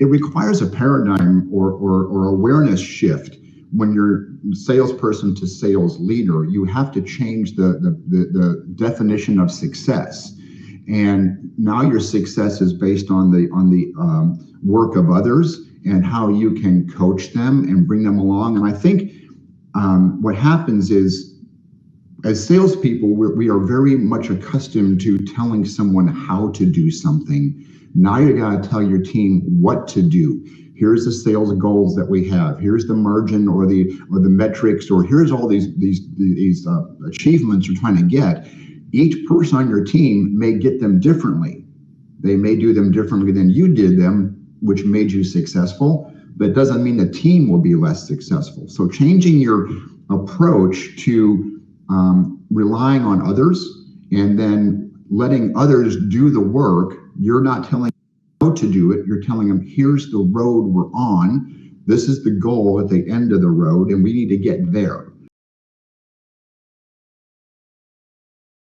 it requires a paradigm or awareness shift. When you're salesperson to sales leader, you have to change the definition of success. And now your success is based on the work of others and how you can coach them and bring them along. And I think what happens is, as salespeople, we are very much accustomed to telling someone how to do something. Now you got to tell your team what to do. Here's the sales goals that we have. Here's the margin or the metrics, or here's all these achievements you're trying to get. Each person on your team may get them differently. They may do them differently than you did them, which made you successful, but it doesn't mean the team will be less successful. So changing your approach to relying on others and then letting others do the work. You're not telling them how to do it. You're telling them, here's the road we're on. This is the goal at the end of the road, and we need to get there.